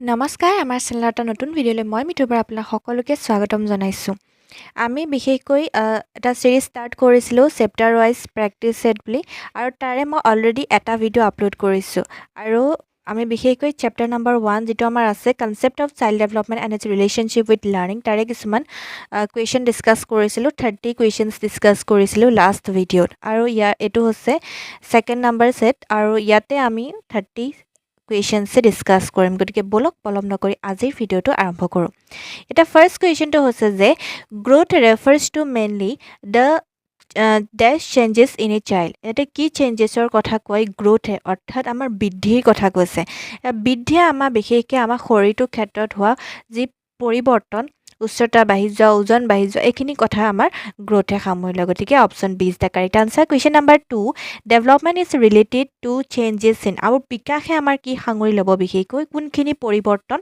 নমস্কাৰ আমাৰ চেনেলৰ এটা নতুন ভিডিঅ'লৈ মই মিঠুৰ পৰা আপোনাক সকলোকে স্বাগতম জনাইছোঁ। আমি বিশেষকৈ এটা চিৰিজ ষ্টাৰ্ট কৰিছিলোঁ চেপ্টাৰ ৱাইজ প্ৰেক্টিছ ছেট বুলি আৰু তাৰে মই অলৰেডি এটা ভিডিঅ' আপলোড কৰিছোঁ আৰু আমি বিশেষকৈ চেপ্টাৰ নম্বৰ 1 যিটো আমাৰ আছে concept of child development and it's relationship with learning তাৰে কিছুমান কুৱেশ্যন ডিছকাছ কৰিছিলোঁ 30 কুৱেশ্যনছ ডিছকাছ কৰিছিলোঁ লাষ্ট ভিডিঅ'ত আৰু এইটো হৈছে ছেকেণ্ড নম্বৰ ছেট আৰু ইয়াতে আমি 30 কুৱেশ্যনছে ডিছকাছ কৰিম গতিকে বলক পলম নকৰি আজিৰ ভিডিঅ'টো আৰম্ভ কৰোঁ। এটা ফাৰ্ষ্ট কুৱেশ্যনটো হৈছে যে growth refers to mainly the these changes in a child. ইয়াতে কি চেঞ্জেছৰ কথা কয় গ্ৰ'থে অৰ্থাৎ আমাৰ বৃদ্ধিৰ কথা কৈছে। বৃদ্ধিয়ে আমাৰ বিশেষকৈ আমাৰ শৰীৰটোৰ ক্ষেত্ৰত হোৱা যি পৰিৱৰ্তন উচ্চতা বাঢ়ি যোৱা ওজন বাঢ়ি যোৱা এইখিনি কথা আমাৰ গ্ৰ'থে সামৰি লয় গতিকে option B is the correct answer. Question number 2 development is related to changes in আৰু বিকাশে আমাৰ কি সাঙুৰি ল'ব বিশেষকৈ কোনখিনি পৰিৱৰ্তন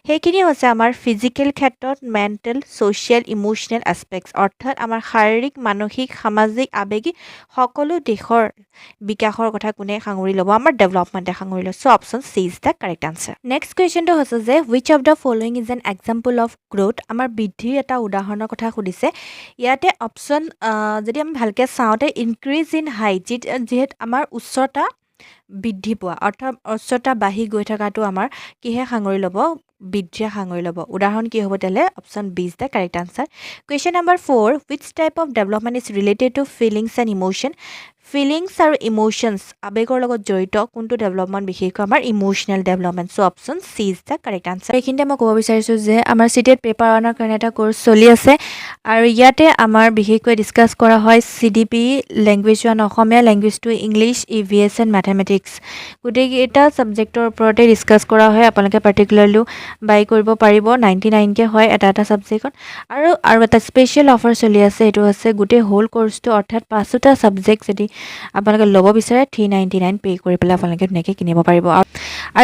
সেইখিনি হৈছে আমাৰ ফিজিকেল ক্ষেত্ৰত মেণ্টেল ছ'চিয়েল ইম'চনেল এছপেক্টছ অৰ্থাৎ আমাৰ শাৰীৰিক মানসিক সামাজিক আৱেগিক সকলো দিশৰ বিকাশৰ কথা কোনে সাঙুৰি ল'ব আমাৰ ডেভেলপমেণ্টে সাঙুৰি ল'ব। So' option C is the correct answer. Next কুৱেশ্যনটো হৈছে যে which of the following is an example of growth আমাৰ বৃদ্ধিৰ এটা উদাহৰণৰ কথা সুধিছে। ইয়াতে অপশ্যন যদি আমি ভালকৈ চাওঁতে ইনক্ৰিজ ইন হাইট যিহেতু আমাৰ উচ্চতা বৃদ্ধি পোৱা অৰ্থাৎ উচ্চতা বাঢ়ি গৈ থকাটো আমাৰ কিহে সাঙুৰি ল'ব বৃদ্ধিয়ে সাঙুৰি ল'ব। উদাহৰণ কি হ'ব তেতিয়াহ'লে option B is the correct answer. Question number 4 which type of development is related to feelings and emotion feelings আৰু ইম'শ্যনছ আৱেগৰ লগত জড়িত কোনটো ডেভেলপমেণ্ট বিশেষকৈ আমাৰ emotional development. So' option C is the correct answer. এইখিনিতে মই ক'ব বিচাৰিছোঁ যে আমাৰ চিটেট পেপাৰ ওৱানৰ কাৰণে এটা ক'ৰ্চ চলি আছে আৰু ইয়াতে আমাৰ বিশেষকৈ ডিছকাছ কৰা হয় CDP language 1 Assamese language 2 English EVS and mathematics গোটেইকেইটা ছাবজেক্টৰ ওপৰতে ডিছকাছ কৰা হয়। আপোনালোকে পাৰ্টিকুলাৰলি বাই কৰিব পাৰিব 99কৈ হয় এটা ছাবজেক্টত আৰু এটা স্পেচিয়েল অফাৰ চলি আছে এইটো হৈছে গোটেই হোল ক'ৰ্চটো অৰ্থাৎ 5টা ছাবজেক্ট যদি আপোনালোকে ল'ব বিচাৰে 399 পে' কৰি পেলাই আপোনালোকে ধুনীয়াকৈ কিনিব পাৰিব আৰু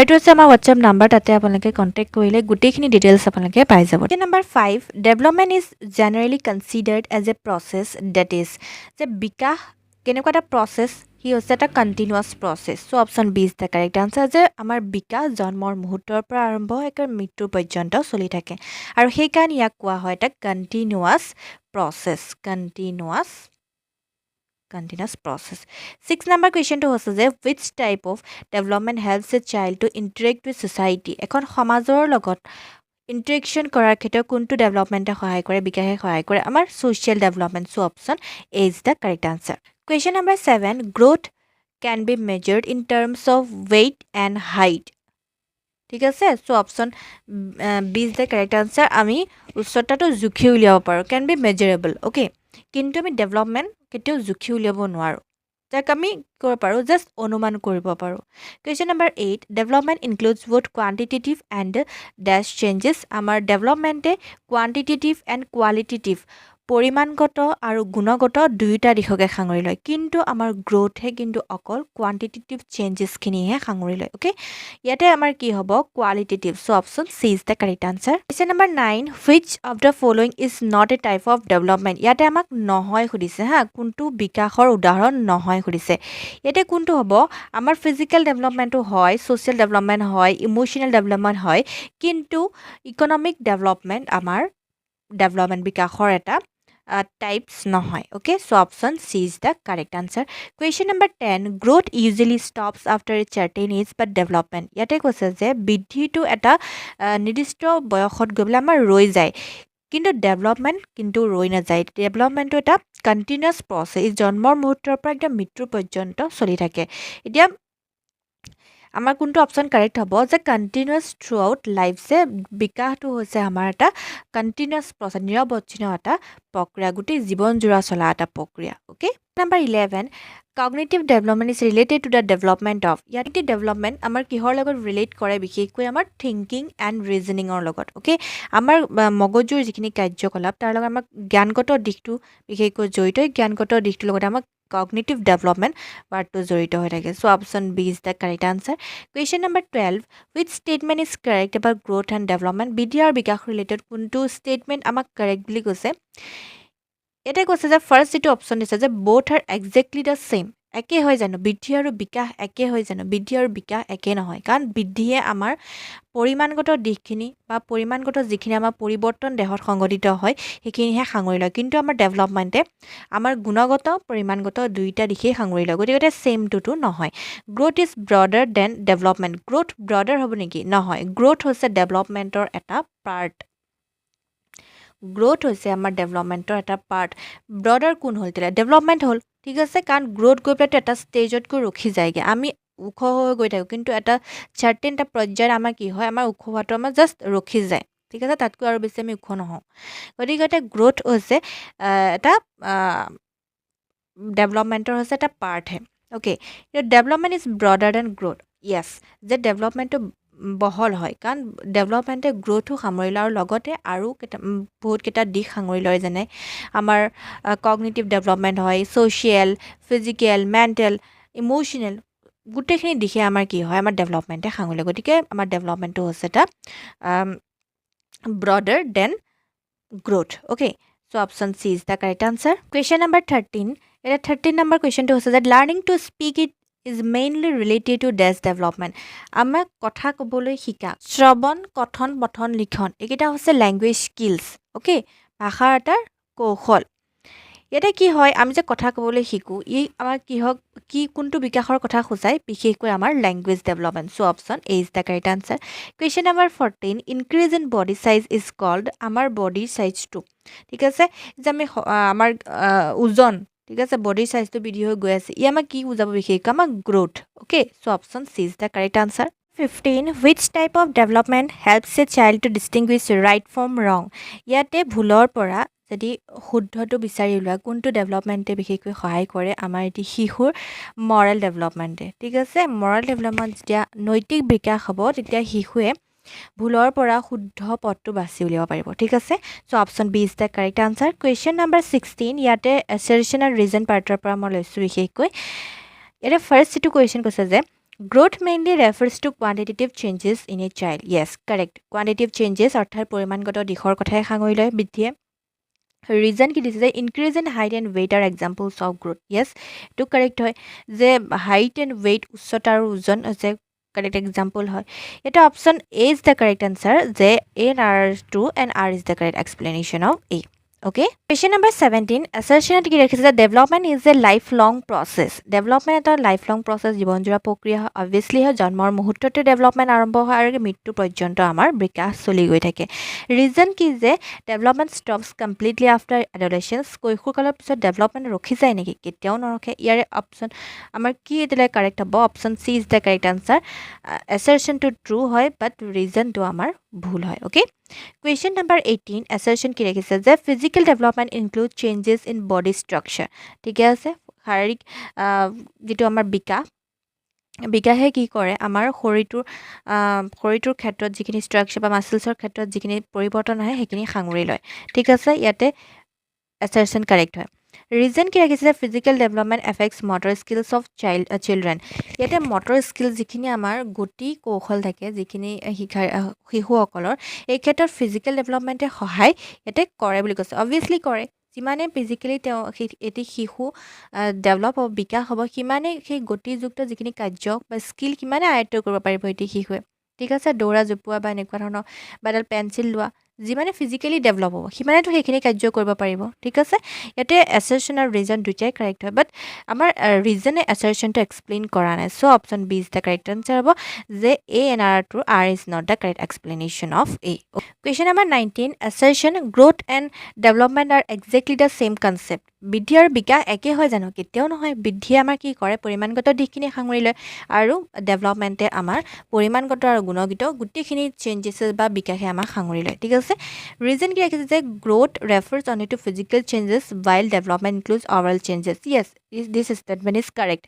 এইটো হৈছে আমাৰ হোৱাটছএপ নাম্বাৰ তাতে আপোনালোকে কণ্টেক্ট কৰিলে গোটেইখিনি ডিটেইলছ আপোনালোকে পাই যাব। Number 5 development is generally considered as a process that is যে বিকাশ কেনেকুৱা এটা প্ৰচেছ সি হৈছে এটা continuous process. So' option B is the correct answer যে আমাৰ বিকাশ জন্মৰ মুহূৰ্তৰ পৰা আৰম্ভ হৈ একেবাৰে মৃত্যুৰ পৰ্যন্ত চলি থাকে আৰু সেইকাৰণে ইয়াক কোৱা হয় এটা continuous process continuous process. 6 number কুৱেশ্যনটো হৈছে যে which type of development helps a child to interact with society এখন সমাজৰ লগত ইণ্টাৰেকশ্যন কৰাৰ ক্ষেত্ৰত কোনটো ডেভেলপমেণ্টে সহায় কৰে বিকাশে সহায় কৰে আমাৰ social development. So' option A is the correct answer. Question number 7 growth can be measured in terms of weight and height ঠিক আছে। So' option B is the correct answer. আমি উচ্চতাটো জুখি উলিয়াব পাৰোঁ কেন বি মেজাৰেবল অ'কে কিন্তু আমি ডেভেলপমেণ্ট কেতিয়াও জুখি উলিয়াব নোৱাৰোঁ যাক আমি কৰিব পাৰোঁ জাষ্ট অনুমান কৰিব পাৰোঁ। Question number 8 development includes both quantitative and these changes আমাৰ ডেভেলপমেণ্টে কোৱান্টিটেটিভ এণ্ড কোৱালিটেটিভ পৰিমাণগত আৰু গুণগত দুয়োটা দিশকে সাঙুৰি লয় কিন্তু আমাৰ গ্ৰ'থে কিন্তু অকল কোৱান্টিটেটিভ চেঞ্জেছখিনিহে সাঙুৰি লয় অ'কে ইয়াতে আমাৰ কি হ'ব qualitative. So' option C is the correct answer. Question number 9 which of the following is not a type of development ইয়াতে আমাক নহয় সুধিছে কোনটো বিকাশৰ উদাহৰণ নহয় সুধিছে। ইয়াতে কোনটো হ'ব আমাৰ ফিজিকেল ডেভেলপমেণ্টো হয় ছ'চিয়েল ডেভেলপমেণ্ট হয় ইম'চনেল ডেভেলপমেণ্ট হয় কিন্তু ইকনমিক ডেভেলপমেণ্ট আমাৰ ডেভেলপমেণ্ট বিকাশৰ এটা টাইপছ নহয় okay. So' option C is the correct answer. Question number 10 growth usually stops after a certain age but development ইয়াতে কৈছে যে বৃদ্ধিটো এটা নিৰ্দিষ্ট বয়সত গৈ পেলাই আমাৰ ৰৈ যায় কিন্তু ডেভেলপমেণ্ট কিন্তু ৰৈ নাযায়। ডেভেলপমেণ্টটো এটা কণ্টিনিউৱাছ প্ৰচেছ জন্মৰ মুহূৰ্তৰ পৰা একদম মৃত্যুৰ পৰ্যন্ত চলি থাকে। এতিয়া আমাৰ কোনটো অপশ্যন কাৰেক্ট হ'ব যে কণ্টিনিউৱাছ থ্ৰু আউট লাইফ যে বিকাশটো হৈছে আমাৰ এটা কণ্টিনিউৱাছ প্ৰচেছ নিৰৱচ্ছিন্ন এটা প্ৰক্ৰিয়া গোটেই জীৱন জোৰা চলা এটা প্ৰক্ৰিয়া okay. Number 11 cognitive development is related to the development of ইয়াতে ডেভেলপমেণ্ট আমাৰ কিহৰ লগত ৰিলেট কৰে বিশেষকৈ আমাৰ থিংকিং এণ্ড ৰিজনিঙৰ লগত অ'কে আমাৰ মগজুৰ যিখিনি কাৰ্যকলাপ তাৰ লগত আমাৰ জ্ঞানগত দিশটো বিশেষকৈ জড়িত জ্ঞানগত দিশটোৰ লগত আমাক কগনিটিভ ডেভেলপমেণ্ট ৱাৰ্ডটো জড়িত হৈ থাকে। So' option B is the correct answer. Question number 12 which statement is correct about growth and development বৃদ্ধি আৰু বিকাশ ৰিলেটেড কোনটো ষ্টেটমেণ্ট আমাক কাৰেক্ট বুলি কৈছে। ইয়াতে কৈছে যে ফাৰ্ষ্ট যিটো অপশ্যন দিছে যে both R exactly the same একে হয় জানো? বৃদ্ধি আৰু বিকাশ একে হয় জানো? বৃদ্ধি আৰু বিকাশ একে নহয়, কাৰণ বৃদ্ধিয়ে আমাৰ পৰিমাণগত দিশখিনি বা পৰিমাণগত যিখিনি আমাৰ পৰিৱৰ্তন দেহত সংঘটিত হয় সেইখিনিহে সাঙুৰি লয়, কিন্তু আমাৰ ডেভেলপমেণ্টে আমাৰ গুণগত পৰিমাণগত দুয়োটা দিশেই সাঙুৰি লয়, গতিকে ছেম টুটো নহয়। Growth is broader than development. Growth broader হ'ব নেকি? নহয়, গ্ৰ'থ হৈছে ডেভেলপমেণ্টৰ এটা পাৰ্ট। গ্ৰ'থ হৈছে আমাৰ ডেভেলপমেণ্টৰ এটা পাৰ্ট। ব্ৰডাৰ কোন হ'ল তেতিয়া? ডেভেলপমেণ্ট হ'ল, ঠিক আছে, কাৰণ গ্ৰ'থ গৈ পেলাইতো এটা ষ্টেজত গৈ ৰখি যায়গৈ, আমি ওখ হৈ গৈ থাকোঁ, কিন্তু এটা চাৰ্টেন এটা পৰ্যায়ত আমাৰ কি হয়, আমাৰ ওখ হোৱাটো আমাৰ জাষ্ট ৰখি যায়, ঠিক আছে, তাতকৈ আৰু বেছি আমি ওখ নহওঁ। গতিকে গ্ৰ'থ হৈছে এটা ডেভেলপমেণ্টৰ হৈছে এটা পাৰ্টহে। Okay, development is broader than growth. Yes, যে ডেভেলপমেণ্টটো বহল হয়, কাৰণ ডেভেলপমেণ্টে গ্ৰ'থো সামৰি লয় আৰু লগতে আৰু বহুতকেইটা দিশ সাঙুৰি লয়, যেনে আমাৰ কগনিটিভ ডেভেলপমেণ্ট হয়, ছ'চিয়েল, ফিজিকেল, মেণ্টেল, ইম'চনেল, গোটেইখিনি দিশে আমাৰ কি হয়, আমাৰ ডেভেলপমেণ্টে সাঙুৰি লয়। গতিকে আমাৰ ডেভেলপমেণ্টটো হৈছে এটা broader than growth. Okay, so' option C is the correct answer. Question number 13, এতিয়া 13 নম্বৰ কুৱেশ্যনটো হৈছে যে learning to speak it is mainly related to these development. আমাক কথা ক'বলৈ শিকা, শ্ৰৱণ, কথন, পঠন, লিখন, এইকেইটা হৈছে লেংগুৱেজ স্কিলছ। অ'কে, ভাষাৰ এটাৰ কৌশল। ইয়াতে কি হয়, আমি যে কথা ক'বলৈ শিকোঁ, ই আমাৰ কোনটো বিকাশৰ কথা সূচায়? বিশেষকৈ আমাৰ language development. So' option A is the correct answer. Question number 14, increase in body size is called, আমাৰ বডিৰ চাইজটো, ঠিক আছে, যে আমি আমাৰ ওজন, ঠিক আছে, বডিৰ চাইজটো বৃদ্ধি হৈ গৈ আছে, ই আমাক কি বুজাব? বিশেষকৈ আমাক growth. Okay, so' option C is the correct answer. 15, which type of development helps a child to distinguish right from wrong? ইয়াতে ভুলৰ পৰা যদি শুদ্ধটো বিচাৰি উলিওৱা, কোনটো ডেভেলপমেণ্টে বিশেষকৈ সহায় কৰে? আমাৰ এটি শিশুৰ মৰেল ডেভেলপমেণ্টে, ঠিক আছে, মৰেল ডেভেলপমেণ্ট যেতিয়া নৈতিক বিকাশ হ'ব, তেতিয়া শিশুৱে ভুলৰ পৰা শুদ্ধ পথটো বাছি উলিয়াব পাৰিব, ঠিক আছে, so' option B is the correct answer. Question number 16, ইয়াতে এছাৰশ্যন আৰু ৰিজন পাৰ্টৰ পৰা মই লৈছোঁ বিশেষকৈ। ইয়াতে ফাৰ্ষ্ট যিটো কুৱেশ্যন কৈছে যে growth mainly refers to quantitative changes in a child. Yes, correct, quantitative changes অৰ্থাৎ পৰিমাণগত দিশৰ কথাই সাঙুৰি লয় বৃদ্ধিয়ে। ৰিজন কি দিছে যে increase in height and weight are examples of growth. Yes, এইটো কাৰেক্ট হয়, যে হাইট এণ্ড ৱেইট, উচ্চতা আৰু ওজন হৈছে কাৰেক্ট এক্সাম্পল হয়। এটা option A is the correct answer, যে A and R true and R is the correct explanation of A. Okay, question number 17, এছাৰশ্যনত কি ৰাখিছে যে development is a life long process. Development এটা লাইফ লং প্ৰচেছ, জীৱনজোৰা প্ৰক্ৰিয়া হয়। Obviously হয়, জন্মৰ মুহূৰ্ততে ডেভেলপমেণ্ট আৰম্ভ হয় আৰু মৃত্যু পৰ্যন্ত আমাৰ বিকাশ চলি গৈ থাকে। ৰিজন কি যে development stops completely after adolescence. কৈশোৰকালৰ পিছত ডেভেলপমেণ্ট ৰখি যায় নেকি? কেতিয়াও নৰখে। ইয়াৰে অপশ্যন আমাৰ কি এতিয়ালৈ কাৰেক্ট হ'ব? Option C is the correct answer. এছাৰশ্যনটো ট্ৰু হয়, বাট ৰিজনটো আমাৰ ভুল হয়। অ'কে, কুৱেশ্যন নম্বৰ 18, এছাৰশ্যন কি ৰাখিছে যে physical development include changes in body structure. ঠিকে আছে, শাৰীৰিক যিটো আমাৰ বিকাশে কি কৰে? আমাৰ শৰীৰটোৰ ক্ষেত্ৰত যিখিনি ষ্ট্ৰাকচাৰ বা মাছলছৰ ক্ষেত্ৰত যিখিনি পৰিৱৰ্তন আহে সেইখিনি সাঙুৰি লয়, ঠিক আছে, ইয়াতে এছাৰশ্যন কাৰেক্ট হয়। ৰিজন কি ৰাখিছে যে physical development effects motor skills of children. ইয়াতে মটৰ স্কিল যিখিনি আমাৰ গতি কৌশল থাকে, যিখিনি শিশুসকলৰ, এই ক্ষেত্ৰত ফিজিকেল ডেভেলপমেণ্টে সহায় ইয়াতে কৰে বুলি কৈছে। অবভিয়াছলি কৰে, যিমানে ফিজিকেলি এটি শিশু ডেভেলপ হ'ব, বিকাশ হ'ব, সিমানেই সেই গতিযুক্ত যিখিনি কাৰ্য বা স্কিল সিমানে আয়ত্ব কৰিব পাৰিব এটি শিশুৱে, ঠিক আছে, দৌৰা জোপোৱা বা এনেকুৱা ধৰণৰ বা এডাল পেঞ্চিল লোৱা, যিমানে ফিজিকেলি ডেভেলপ হ'ব সিমানেতো সেইখিনি কাৰ্য কৰিব পাৰিব, ঠিক আছে। ইয়াতে এছাৰশ্যন আৰু ৰিজন দুইটাই কাৰেক্ট হয়, বাট আমাৰ ৰিজনে এছাৰশ্যনটো এক্সপ্লেইন কৰা নাই, so' option B is the correct answer হ'ব, যে A and R true R is not the correct explanation of A. Question number 19, assertion growth and development are exactly the same concept. বৃদ্ধি আৰু বিকাশ একে হয় জানো? কেতিয়াও নহয়। বৃদ্ধিয়ে আমাৰ কি কৰে? পৰিমাণগত দিশখিনি সাঙুৰি লয়, আৰু ডেভেলপমেণ্টে আমাৰ পৰিমাণগত আৰু গুণগত গোটেইখিনি চেঞ্জেছ বা বিকাশে আমাক সাঙুৰি লয়, ঠিক আছে। ৰিজন কি ৰাখিছে যে growth refers only to physical changes while development includes overall changes. Yes, this statement is correct,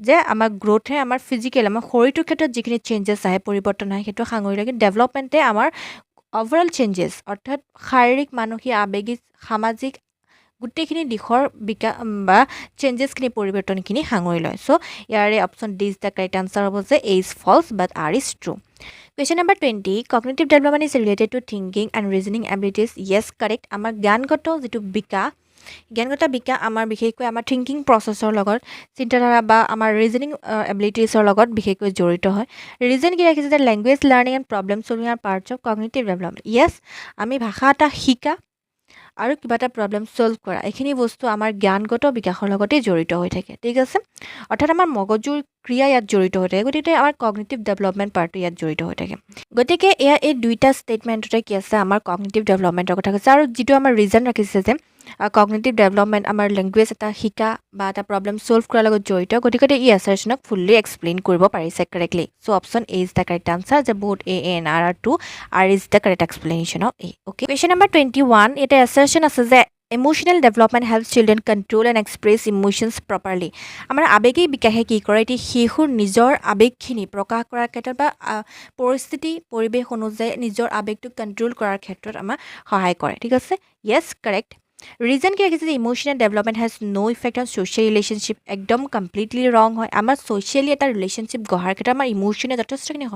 যে আমাৰ গ্ৰ'থে আমাৰ ফিজিকেল, আমাৰ শৰীৰটোৰ ক্ষেত্ৰত যিখিনি চেঞ্জেছ আহে, পৰিৱৰ্তন আহে, সেইটো সাঙুৰি লয়, কিন্তু ডেভেলপমেণ্টে আমাৰ অভাৰঅল চেঞ্জেছ অৰ্থাৎ শাৰীৰিক, মানসিক, আৱেগিক, সামাজিক গোটেইখিনি দিশৰ বিকাশ বা চেঞ্জেছখিনি, পৰিৱৰ্তনখিনি সাঙুৰি লয়। চ' ইয়াৰে option D is the correct answer হ'ব, যে A is false but R is true. Question number 20, cognitive development is related to thinking and reasoning abilities. Yes, correct, আমাৰ জ্ঞানগত যিটো বিকাশ জ্ঞানগত বিকাশ আমাৰ বিশেষকৈ আমাৰ থিংকিং প্ৰচেছৰ লগত চিন্তাধাৰা বা আমাৰ ৰিজনিং এবিলিটিছৰ লগত বিশেষকৈ জড়িত হয় ৰিজন কি ৰাখিছে যে language learning and problem solving are parts of cognitive development yes আমি ভাষা এটা শিকা আৰু কিবা এটা প্ৰব্লেম ছল্ভ কৰা এইখিনি বস্তু আমাৰ জ্ঞানগত বিকাশৰ লগতে জড়িত হৈ থাকে ঠিক আছে অৰ্থাৎ আমাৰ মগজুৰ ক্ৰিয়া ইয়াত জড়িত হৈ থাকে গতিকে আমাৰ কগনিটিভ ডেভেলপমেণ্ট পাৰ্টটো ইয়াত জড়িত হৈ থাকে গতিকে এয়া এই দুইটা ষ্টেটমেণ্টতে কি আছে আমাৰ কগনিটিভ ডেভেলপমেণ্টৰ কথা কৈছে আৰু যিটো আমাৰ ৰিজন ৰাখিছে যে কগনিটিভ ডেভেলপমেণ্ট আমাৰ লেংগুৱেজ এটা শিকা বা এটা প্ৰব্লেম ছল্ভ কৰাৰ লগত জড়িত গতিকে এই এছাৰশ্যনক ফুল্লি এক্সপ্লেইন কৰিব পাৰিছে correctly so' option A is the correct answer যে বহুত A and R R true R is the correct explanation of A okay question number 21 এটা এছাৰশ্যন আছে যে emotional development helps children control and express emotions properly আমাৰ আৱেগিক বিকাশে কি কৰে এতিয়া শিশুৰ নিজৰ আৱেগখিনি প্ৰকাশ কৰাৰ ক্ষেত্ৰত বা পৰিস্থিতি পৰিৱেশ অনুযায়ী নিজৰ আৱেগটোক কণ্ট্ৰল কৰাৰ ক্ষেত্ৰত আমাক সহায় কৰে ঠিক আছে য়েছ কাৰেক্ট ৰিজন কি ৰাখিছে যে emotional development has no' effect on social relationship একদম কমপ্লিটলি ৰং হয় আমাৰ ছ'চিয়েলি এটা ৰিলেশ্যনশ্বিপ গঢ়াৰ ক্ষেত্ৰত আমাৰ ইমোশ্যনে যথেষ্টখিনি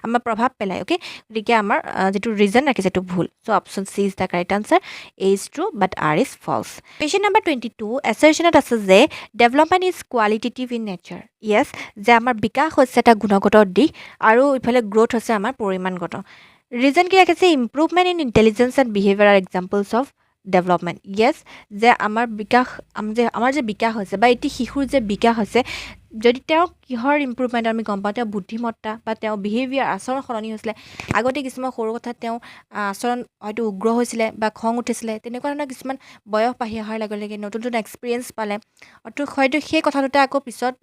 আমাৰ প্ৰভাৱ পেলায় অ'কে গতিকে আমাৰ যিটো ৰিজন ৰাখিছে সেইটো ভুল so' option C is the correct answer A is true but R is false question number 22 এছাৰশ্যনত আছে যে development is qualitative in nature yes যে আমাৰ বিকাশ হৈছে এটা গুণগত দিশ আৰু ইফালে গ্ৰ'থ হৈছে আমাৰ পৰিমাণগত ৰিজন কি ৰাখিছে improvement in intelligence and behaviour are examples of development yes যে আমাৰ বিকাশ আমাৰ যে বিকাশ হৈছে বা এটি শিশুৰ যে বিকাশ হৈছে যদি তেওঁ কিহৰ ইম্প্ৰুভমেণ্ট আমি গম পাওঁ তেওঁ বুদ্ধিমত্তা বা তেওঁ বিহেভিয়াৰ আচৰণ সলনি হৈছিলে আগতে কিছুমান সৰু কথাত তেওঁ আচৰণ হয়তো উগ্ৰ হৈছিলে বা খং উঠিছিলে তেনেকুৱা ধৰণৰ কিছুমান বয়স বাঢ়ি অহাৰ লগে লগে নতুন নতুন এক্সপিৰিয়েঞ্চ পালে অৰ্থাৎ হয়তো সেই কথাটোতে আকৌ পিছত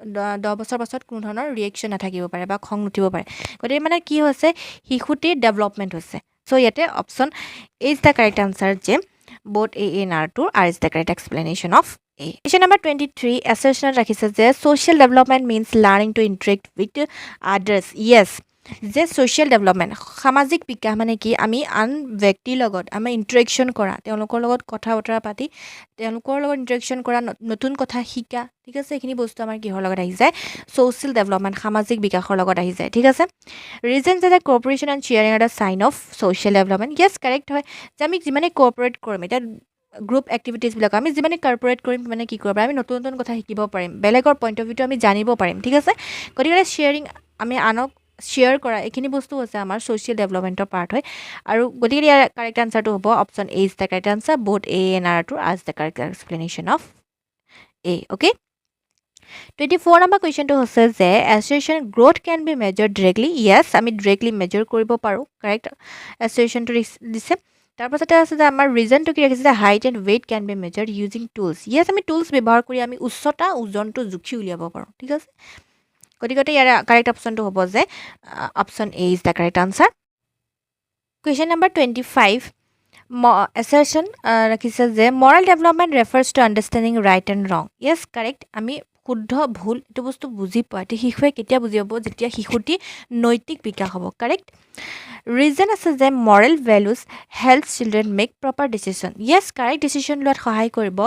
10 বছৰ পাছত কোনো ধৰণৰ ৰিয়েকশ্যন নাথাকিব পাৰে বা খং নুঠিব পাৰে গতিকে মানে কি হৈছে শিশুটিৰ ডেভেলপমেণ্ট হৈছে চ' ইয়াতে option is the correct answer যে both A and R2 are is the correct explanation of A. Question number 23 assertion ৰাখিছে যে social development means learning to interact with others. Yes. যে social development সামাজিক বিকাশ মানে কি আমি আন ব্যক্তিৰ লগত আমি ইণ্টাৰেকশ্যন কৰা তেওঁলোকৰ লগত কথা বতৰা পাতি তেওঁলোকৰ লগত ইণ্টাৰেকশ্যন কৰা নতুন কথা শিকা ঠিক আছে এইখিনি বস্তু আমাৰ কিহৰ লগত আহি যায় ছ'চিয়েল ডেভেলপমেণ্ট সামাজিক বিকাশৰ লগত আহি যায় ঠিক আছে ৰিজন যে cooperation and sharing are the sign off social development yes correct হয় যে আমি যিমানে কোঅপাৰেট কৰিম এতিয়া গ্ৰুপ এক্টিভিটিছবিলাক আমি যিমানে কৰ্পৰেট কৰিম মানে কি কৰিব পাৰিম আমি নতুন নতুন কথা শিকিব পাৰিম বেলেগৰ পইণ্ট অফ ভিউটো আমি জানিব পাৰিম ঠিক আছে গতিকে শ্বেয়াৰিং আমি আনক শ্বেয়াৰ কৰা এইখিনি বস্তু হৈছে আমাৰ ছ'চিয়েল ডেভেলপমেণ্টৰ পাৰ্ট হয় আৰু গতিকে ইয়াৰ কাৰেক্ট আনচাৰটো হ'ব option A is the correct answer both A and R2 as the correct explanation of A okay 24 number কুৱেশ্যনটো হৈছে যে assertion growth can be measured directly yes আমি ডিৰেক্টলি মেজাৰ কৰিব পাৰোঁ কাৰেক্ট এছ'চিয়েশ্যনটো দিছে তাৰপাছতে আছে যে আমাৰ ৰিজনটো কি ৰাখিছে যে height and weight can be measured using tools yes আমি টুলছ ব্যৱহাৰ কৰি আমি উচ্চতা ওজনটো জুখি উলিয়াব পাৰোঁ ঠিক আছে গতিকে ইয়াৰ কাৰেক্ট অপশ্যনটো হ'ব যে option A is the correct answer question number 25 assertion ৰাখিছে যে moral development refers to understanding right and wrong yes correct আমি শুদ্ধ ভুল এইটো বস্তু বুজি পোৱা এতিয়া শিশুৱে কেতিয়া বুজি পাব যেতিয়া শিশুটি নৈতিক বিকাশ হ'ব কাৰেক্ট ৰিজন আছে যে moral values helps children make proper decision yes correct decision লোৱাত সহায় কৰিব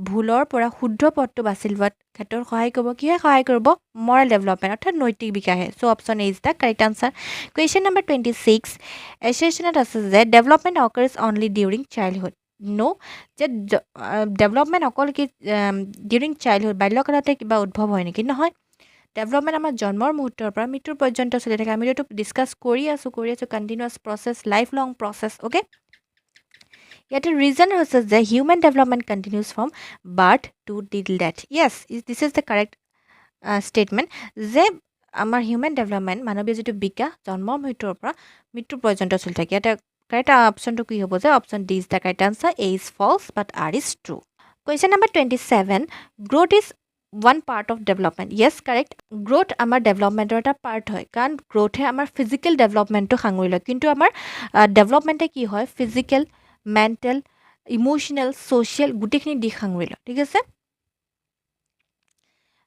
ভুলৰ পৰা শুদ্ধ পথটো বাছি লোৱাত ক্ষেত্ৰত সহায় কৰিব কিহে সহায় কৰিব মৰেল ডেভেলপমেণ্ট অৰ্থাৎ নৈতিক বিকাশে so' option A is the correct answer question number 26 এছ'চিয়েশ্যনত আছে যে development occurs only during childhood no' যে ডেভেলপমেণ্ট অকল কি ডিউৰিং চাইল্ডহুড বাল্যকালতে কিবা উদ্ভৱ হয় নেকি নহয় ডেভেলপমেণ্ট আমাৰ জন্মৰ মুহূৰ্তৰ পৰা মৃত্যুৰ পৰ্যন্ত চলি থাকে আমি এইটো ডিছকাছ কৰি আছোঁ continuous process life long process okay ইয়াতে ৰিজন হৈছে যে human development continuous from birth two টিল death Yes this is the correct statement যে আমাৰ হিউমেন ডেভেলপমেণ্ট মানৱীয় যিটো বিকাশ জন্মৰ মৃত্যুৰ পৰা মৃত্যুৰ পৰ্যন্ত চলি থাকে ইয়াতে কাৰেক্ট অপশ্যনটো কি হ'ব যে option D is the correct answer A is false but R is true question number 27 growth is one part of development yes correct growth আমাৰ ডেভেলপমেণ্টৰ এটা পাৰ্ট হয় কাৰণ গ্ৰ'থে আমাৰ ফিজিকেল ডেভেলপমেণ্টটো সাঙুৰি লয় কিন্তু আমাৰ ডেভেলপমেণ্টে কি হয় ফিজিকেল মেণ্টেল ইম'চনেল ছ'চিয়েল গোটেইখিনি দিশ সাঙুৰি লয় ঠিক আছে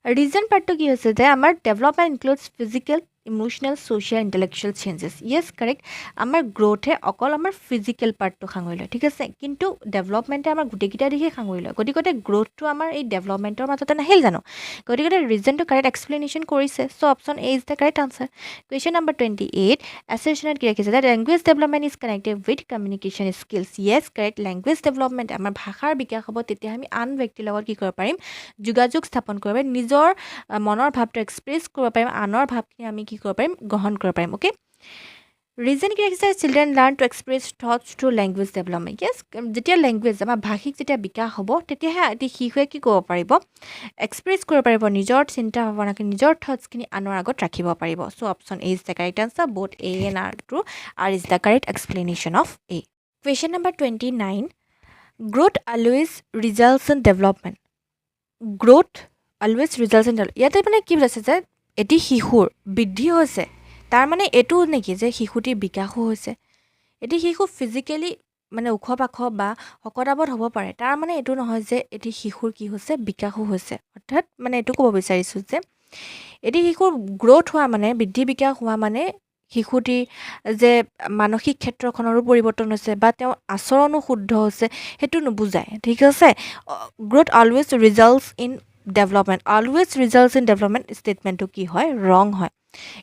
ৰিজন পাৰ্টটো কি হৈছে যে আমাৰ development includes physical emotional social intellectual changes yes correct আমাৰ গ্ৰোথে অকল আমাৰ ফিজিক্যাল পাৰ্টটো সাঙুৰি লয় ঠিক আছে কিন্তু ডেভেলপমেণ্টে আমাৰ গোটেইকেইটা দিশে সাঙুৰি লয় গতিকে গ্ৰোথটো আমাৰ এই ডেভেলপমেণ্টৰ মাজতে নাহিল জানো গতিকে ৰিজনটো কাৰেক্ট এক্সপ্লেনেশ্যন কৰিছে so' option A is the correct answer question number 28 এছাৰশ্যনত কি ৰাখিছে that language development is connected with communication skills yes correct language development আমাৰ ভাষাৰ বিকাশ হ'ব তেতিয়া আমি আন ব্যক্তিৰ লগত কি কৰিব পাৰিম যোগাযোগ স্থাপন কৰিব পাৰিম নিজৰ মনৰ ভাৱটো এক্সপ্ৰেছ কৰিব পাৰিম আনৰ ভাৱখিনি আমি কি কৰিব পাৰিম গ্ৰহণ কৰিব পাৰিম অ'কে ৰিজন কি ৰাখিছে children learn to express thoughts through language development yes যেতিয়া লেংগুৱেজ আমাৰ ভাষিক যেতিয়া বিকাশ হ'ব তেতিয়াহে এটি শিশুৱে কি ক'ব পাৰিব এক্সপ্ৰেছ কৰিব পাৰিব নিজৰ চিন্তা ভাৱনাখিনি নিজৰ থটছখিনি আনৰ আগত ৰাখিব পাৰিব so' option A is the correct answer both A and R true R is the correct explanation of A question number 29 growth always results in development growth always results in ইয়াতে মানে কি বুজাইছে যে এটি শিশুৰ বৃদ্ধি হৈছে তাৰ মানে এইটো নেকি যে শিশুটিৰ বিকাশো হৈছে এটি শিশু ফিজিকেলি মানে ওখ পাখ বা শকতাৱত হ'ব পাৰে তাৰ মানে এইটো নহয় যে এটি শিশুৰ কি হৈছে বিকাশো হৈছে অৰ্থাৎ মানে এইটো ক'ব বিচাৰিছোঁ যে এটি শিশুৰ গ্ৰ'থ হোৱা মানে বৃদ্ধি বিকাশ হোৱা মানে শিশুটি যে মানসিক ক্ষেত্ৰখনৰো পৰিৱৰ্তন হৈছে বা তেওঁৰ আচৰণো শুদ্ধ হৈছে সেইটো নুবুজায় ঠিক আছে growth always results in development always results in development ষ্টেটমেণ্টটো কি হয় ৰং হয়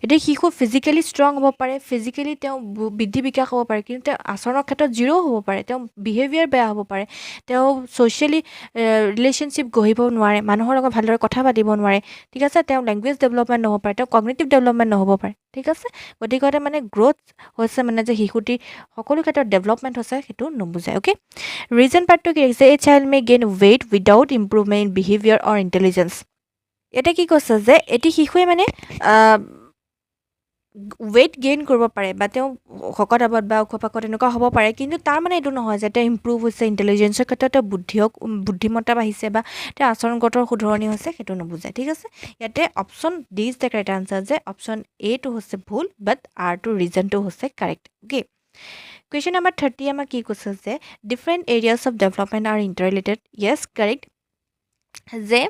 এতিয়া শিশু ফিজিকেলি ষ্ট্ৰং হ'ব পাৰে ফিজিকেলি তেওঁ বৃদ্ধি বিকাশ হ'ব পাৰে কিন্তু তেওঁ আচৰণৰ ক্ষেত্ৰত জিৰ' হ'ব পাৰে তেওঁ বিহেভিয়াৰ বেয়া হ'ব পাৰে তেওঁ ছ'চিয়েলি ৰিলেশ্যনশ্বিপ গঢ়িব নোৱাৰে মানুহৰ লগত ভালদৰে কথা পাতিব নোৱাৰে ঠিক আছে তেওঁ লেংগুৱেজ ডেভেলপমেণ্ট নহ'ব পাৰে তেওঁ কগনিটিভ ডেভেলপমেণ্ট নহ'ব পাৰে ঠিক আছে গতিকে মানে গ্ৰ'থ হৈছে মানে যে শিশুটিৰ সকলো ক্ষেত্ৰত ডেভেলপমেণ্ট হৈছে সেইটো নুবুজায় অ'কে ৰিজন পাৰ্টটো কি ৰাখিছে a child may gain weight without improvement in behaviour or intelligence এতিয়া কি কৈছে যে এটি শিশুৱে মানে ৱেইট গেইন কৰিব পাৰে বা তেওঁ শকতাৱত বা ওখ পাখত এনেকুৱা হ'ব পাৰে কিন্তু তাৰ মানে এইটো নহয় যে তেওঁ ইম্প্ৰুভ হৈছে ইণ্টেলিজেঞ্চৰ ক্ষেত্ৰত তেওঁ বুদ্ধিমত্তা বাঢ়িছে বা তেওঁ আচৰণগতৰ শুধৰণি হৈছে সেইটো নুবুজায় ঠিক আছে ইয়াতে option D is the correct answer যে অপশ্যন এটো হৈছে ভুল বাট আৰটো ৰিজনটো হৈছে কাৰেক্ট অ'কে কুৱেশ্যন নম্বৰ 30 আমাক কি কৈছে যে different areas of development are interrelated yes correct যে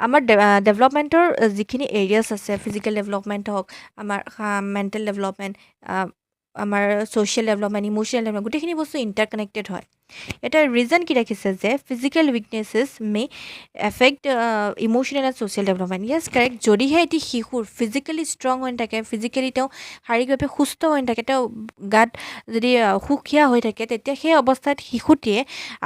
আমাৰ ডেভেলপমেণ্টৰ যিখিনি এৰিয়াছ আছে ফিজিকেল ডেভেলপমেণ্ট হওক আমাৰ মেণ্টেল ডেভেলপমেণ্ট আমাৰ ছ'চিয়েল ডেভেলপমেণ্ট ইম'চনেল ডেভেলপমেণ্ট গোটেইখিনি বস্তু ইণ্টাৰকানেক্টেড হয় এটা ৰিজন কি ৰাখিছে যে physical weaknesses may affect emotional and social development yes correct যদিহে এটি শিশুৰ ফিজিকেলি ষ্ট্ৰং হৈ নাথাকে ফিজিকেলি তেওঁ শাৰীৰিকভাৱে সুস্থ হৈ নাথাকে তেওঁ গাত যদি সুখীয়া হৈ থাকে তেতিয়া সেই অৱস্থাত শিশুটিয়ে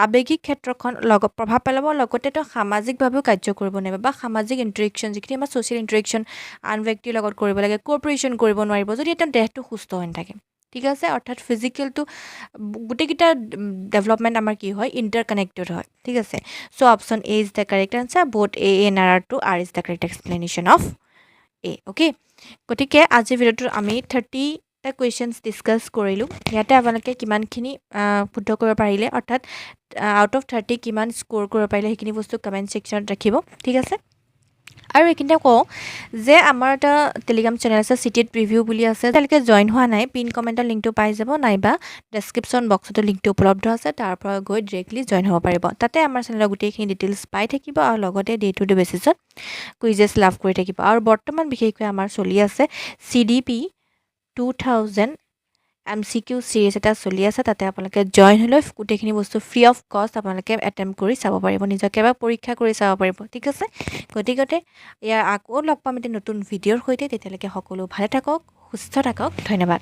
আৱেগিক ক্ষেত্ৰখন লগত প্ৰভাৱ পেলাব লগতে তেওঁ সামাজিকভাৱেও কাৰ্য কৰিব নোৱাৰিব বা সামাজিক ইণ্টাৰেকশ্যন যিখিনি আমাৰ ছ'চিয়েল ইণ্টাৰেকশ্যন আন ব্যক্তিৰ লগত কৰিব লাগে কোঅপাৰেশ্যন কৰিব নোৱাৰিব যদি তেওঁ দেহটো সুস্থ হৈ নাথাকে ঠিক আছে অৰ্থাৎ ফিজিকেলটো গোটেইকেইটা ডেভেলপমেণ্ট আমাৰ কি হয় ইণ্টাৰকানেক্টেড হয় ঠিক আছে so' option A is the correct answer both A and R true R is the correct explanation of A okay গতিকে আজিৰ ভিডিঅ'টোত আমি 30টা কুৱেশ্যনছ ডিছকাছ কৰিলোঁ ইয়াতে আপোনালোকে কিমানখিনি শুদ্ধ কৰিব পাৰিলে অৰ্থাৎ আউট অফ 30 কিমান স্ক'ৰ কৰিব পাৰিলে সেইখিনি বস্তু কমেণ্ট ছেকশ্যনত ৰাখিব ঠিক আছে আৰু এইখিনিতে কওঁ যে আমাৰ এটা টেলিগ্ৰাম চেনেল আছে চিটেট প্ৰিভিউ বুলি আছে তেওঁলোকে জইন হোৱা নাই পিন কমেণ্টৰ লিংকটো পাই যাব নাইবা ডেছক্ৰিপশ্যন বক্সতো লিংকটো উপলব্ধ আছে তাৰ পৰা গৈ ডিৰেক্টলি জইন হ'ব পাৰিব তাতে আমাৰ চেনেলৰ গোটেইখিনি ডিটেইলছ পাই থাকিব আৰু লগতে ডে টু ডে বেচিছত কুইজেছ লাভ কৰি থাকিব আৰু বৰ্তমান বিশেষকৈ আমাৰ চলি আছে CDP 2000 MCQ চিৰিজ এটা চলি আছে তাতে আপোনালোকে জইন হৈ লৈ গোটেইখিনি বস্তু ফ্ৰী অফ কষ্ট আপোনালোকে এটেম্প কৰি চাব পাৰিব নিজকে এবাৰ পৰীক্ষা কৰি চাব পাৰিব ঠিক আছে গতিকে ইয়াৰ আকৌ লগ পাম এতিয়া নতুন ভিডিঅ'ৰ সৈতে তেতিয়ালৈকে সকলো ভালে থাকক সুস্থ থাকক ধন্যবাদ